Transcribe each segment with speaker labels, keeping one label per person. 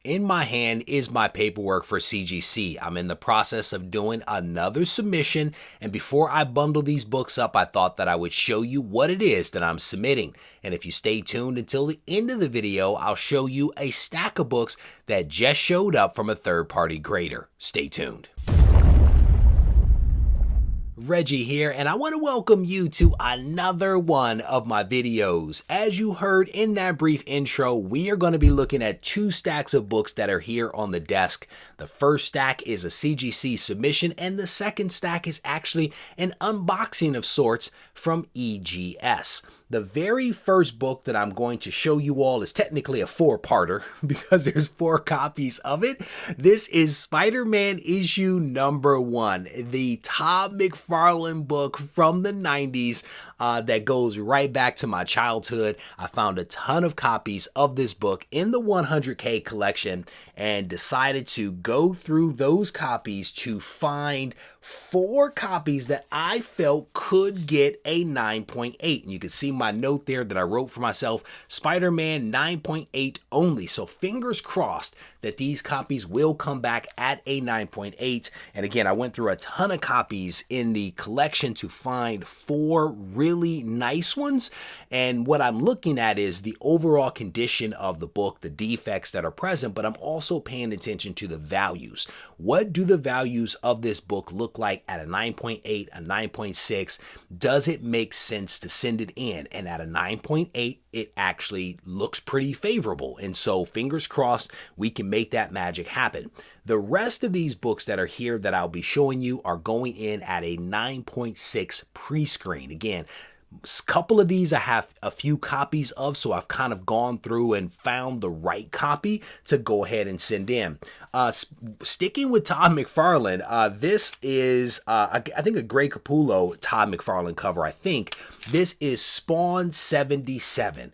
Speaker 1: In my hand is my paperwork for CGC. I'm in the process of doing another submission, and before I bundle these books up, I thought that I would show you what it is that I'm submitting. And if you stay tuned until the end of the video, I'll show you a stack of books that just showed up from a third-party grader. Stay tuned. Reggie here, and I want to welcome you to another one of my videos. As you heard in that brief intro, we are going to be looking at two stacks of books that are here on the desk. The first stack is a CGC submission, and the second stack is actually an unboxing of sorts from EGS. The very first book that I'm going to show you all is technically a four-parter because there's 4 copies of it. This is Spider-Man issue number 1, the Todd McFarlane book from the 90s that goes right back to my childhood. I found a ton of copies of this book in the 100K collection and decided to go through those copies to find 4 copies that I felt could get a 9.8. And you can see my note there that I wrote for myself, Spider-Man 9.8 only. So fingers crossed that these copies will come back at a 9.8. And again, I went through a ton of copies in the collection to find 4 really nice ones. And what I'm looking at is the overall condition of the book, the defects that are present, but I'm also paying attention to the values. What do the values of this book look like at a 9.8, a 9.6? Does it make sense to send it in? And at a 9.8, it actually looks pretty favorable. And so fingers crossed, we can make that magic happen. The rest of these books that are here that I'll be showing you are going in at a 9.6 pre-screen. Again, a couple of these I have a few copies of, so I've kind of gone through and found the right copy to go ahead and send in. Sticking with Todd McFarlane, this is, I think, a Greg Capullo Todd McFarlane cover. I think this is Spawn 77.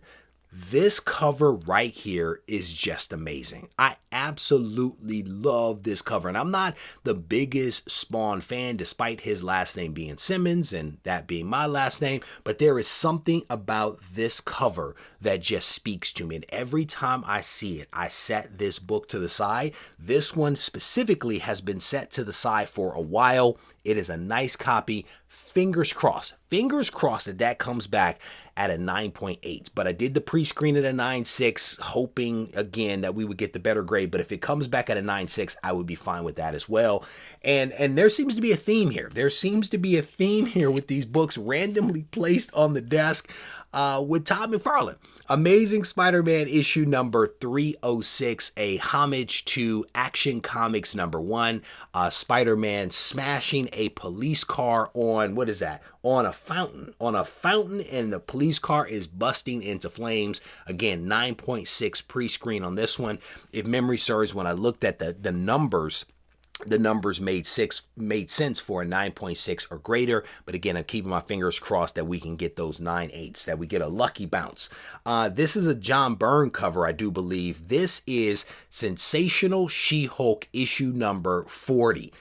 Speaker 1: This cover right here is just amazing. I absolutely love this cover, and I'm not the biggest Spawn fan despite his last name being Simmons and that being my last name, but there is something about this cover that just speaks to me, and every time I see it, I set this book to the side. This one specifically has been set to the side for a while. It is a nice copy. Fingers crossed that that comes back at a 9.8. But I did the pre-screen at a 9.6, hoping again that we would get the better grade. But if it comes back at a 9.6, I would be fine with that as well. And there seems to be a theme here. There seems to be a theme here with these books randomly placed on the desk with Todd McFarlane. Amazing Spider-Man issue number 306, a homage to Action Comics number 1. Spider-Man smashing a police car on, what is that? On a fountain, and the police car is busting into flames. Again, 9.6 pre-screen on this one. If memory serves, when I looked at the numbers, the numbers made sense for a 9.6 or greater. But again, I'm keeping my fingers crossed that we can get those 9.8s, that we get a lucky bounce. This is a John Byrne cover, I do believe. This is Sensational She-Hulk issue number 40.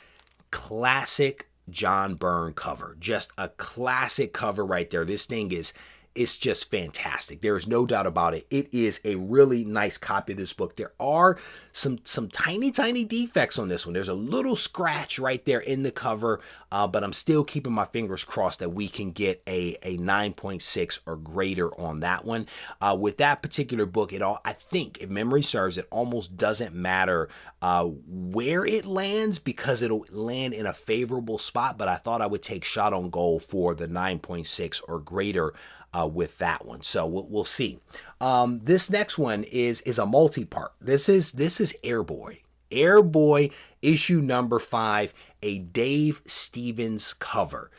Speaker 1: Classic John Byrne cover. Just a classic cover right there. This thing is, it's just fantastic. There is no doubt about it. It is a really nice copy of this book. There are some tiny defects on this one. There's a little scratch right there in the cover, but I'm still keeping my fingers crossed that we can get a 9.6 or greater on that one. With that particular book, I think, if memory serves, it almost doesn't matter where it lands because it'll land in a favorable spot, but I thought I would take shot on goal for the 9.6 or greater with that one. So we'll see. This next one is a multi-part. This is Airboy. Airboy issue number 5, a Dave Stevens cover.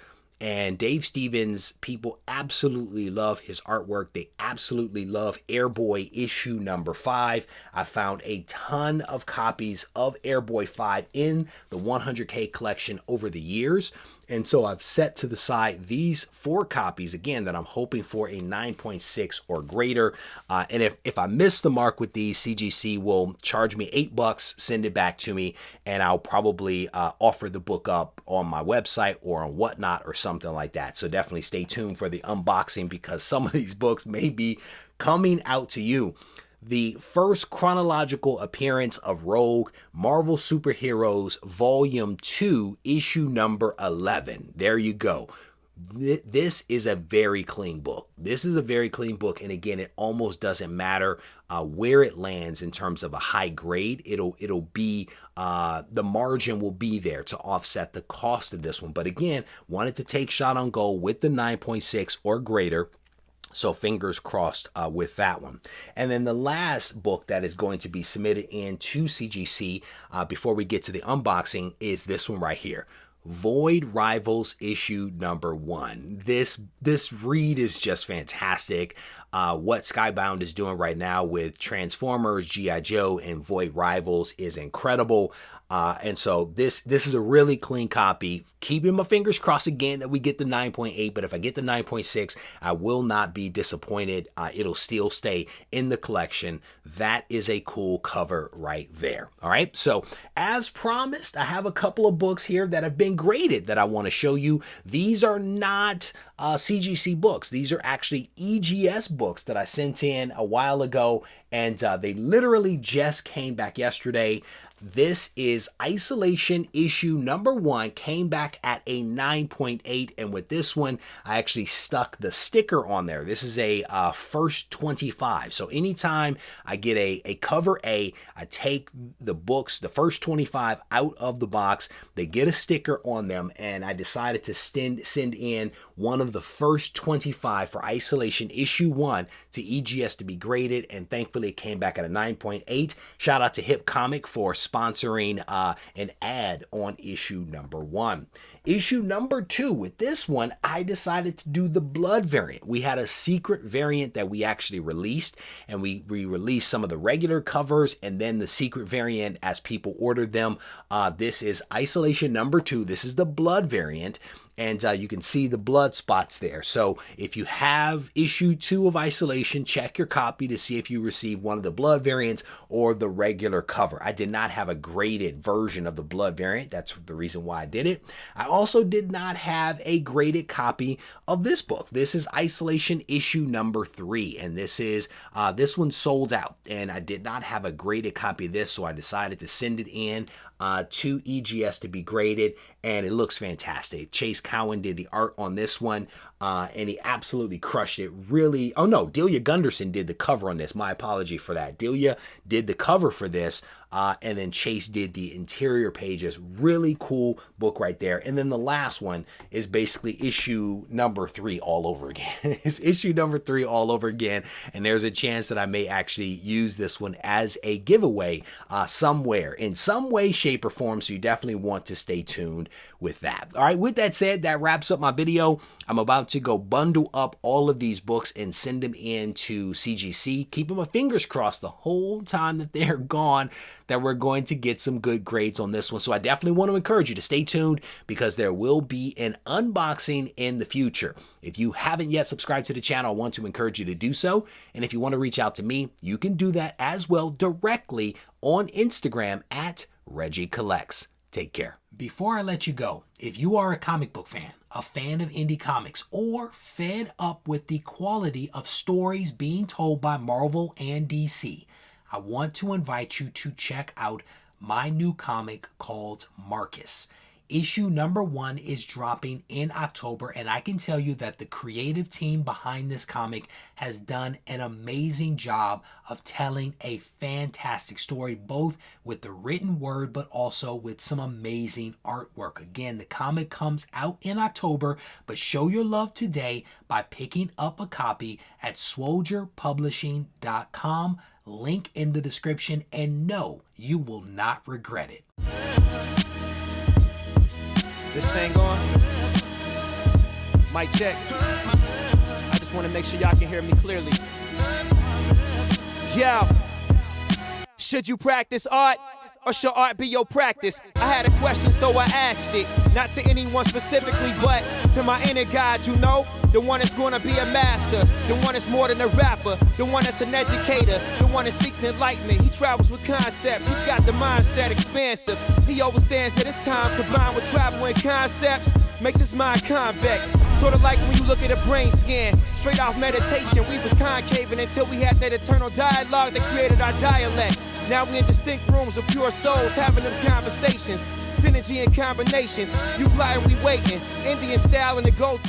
Speaker 1: And Dave Stevens, people absolutely love his artwork. They absolutely love Airboy issue number 5. I found a ton of copies of Airboy 5 in the 100K collection over the years. And so I've set to the side these 4 copies, again, that I'm hoping for a 9.6 or greater. And if I miss the mark with these, CGC will charge me $8, send it back to me, and I'll probably offer the book up on my website or on Whatnot or something like that. So definitely stay tuned for the unboxing because some of these books may be coming out to you. the first chronological appearance of Rogue, Marvel Superheroes Volume 2, issue number 11. There you go. This is a very clean book. This is a very clean book, and again, it almost doesn't matter where it lands in terms of a high grade. It'll be the margin will be there to offset the cost of this one. But again, wanted to take shot on goal with the 9.6 or greater. So fingers crossed with that one. And then the last book that is going to be submitted into CGC before we get to the unboxing is this one right here. Void Rivals issue number 1. This read is just fantastic. What Skybound is doing right now with Transformers, G.I. Joe, and Void Rivals is incredible. And so this is a really clean copy. Keeping my fingers crossed again that we get the 9.8, but if I get the 9.6, I will not be disappointed. It'll still stay in the collection. That is a cool cover right there. All right, so as promised, I have a couple of books here that have been graded that I want to show you. These are not CGC books. These are actually EGS books that I sent in a while ago, and they literally just came back yesterday. This is Isolation issue number 1, came back at a 9.8, and with this one, I actually stuck the sticker on there. This is a first 25. So anytime I get a cover A, I take the books, the first 25 out of the box, they get a sticker on them, and I decided to send in one of the first 25 for Isolation issue 1 to EGS to be graded, and thankfully it came back at a 9.8. Shout out to Hip Comic for sponsoring an ad on issue number 1. Issue number 2, with this one, I decided to do the blood variant. We had a secret variant that we actually released, and we released some of the regular covers and then the secret variant as people ordered them. This is Isolation number 2. This is the blood variant. And you can see the blood spots there. So if you have issue 2 of Isolation, check your copy to see if you receive one of the blood variants or the regular cover. I did not have a graded version of the blood variant. That's the reason why I did it. I also did not have a graded copy of this book. This is Isolation issue number 3, and this one sold out, and I did not have a graded copy of this, so I decided to send it in to EGS to be graded, and it looks fantastic. Chase Cowan did the art on this one, and he absolutely crushed it. Really, oh no, Delia Gunderson did the cover on this. My apology for that. Delia did the cover for this, and then Chase did the interior pages. Really cool book right there. And then the last one is basically issue number 3 all over again. It's issue number 3 all over again, and there's a chance that I may actually use this one as a giveaway somewhere, in some way, shape, or form, so you definitely want to stay tuned with that. All right, with that said, that wraps up my video. I'm about to go bundle up all of these books and send them in to CGC, keeping my fingers crossed the whole time that they're gone, that we're going to get some good grades on this one. So I definitely want to encourage you to stay tuned, because there will be an unboxing in the future. If you haven't yet subscribed to the channel, I want to encourage you to do so. And if you want to reach out to me, you can do that as well directly on Instagram at Regie Collects. Take care. Before I let you go, if you are a comic book fan, a fan of indie comics, or fed up with the quality of stories being told by Marvel and DC, I want to invite you to check out my new comic called Marcus. Issue number 1 is dropping in October, and I can tell you that the creative team behind this comic has done an amazing job of telling a fantastic story, both with the written word but also with some amazing artwork. Again, the comic comes out in October, but show your love today by picking up a copy at SWOLDIERpublishing.com. Link in the description, and no, you will not regret it.
Speaker 2: This thing on? Mic check. I just want to make sure y'all can hear me clearly. Yeah. Should you practice art or should art be your practice? I had a question, so I asked it. Not to anyone specifically, but to my inner God, you know? The one that's gonna be a master, the one that's more than a rapper, the one that's an educator, the one that seeks enlightenment. He travels with concepts, he's got the mindset expansive. He understands that his time combined with travel and concepts makes his mind convex. Sort of like when you look at a brain scan, straight off meditation, we was concaving until we had that eternal dialogue that created our dialect. Now we in distinct rooms of pure souls having them conversations, synergy and combinations. You fly and we waiting, Indian style in the gold.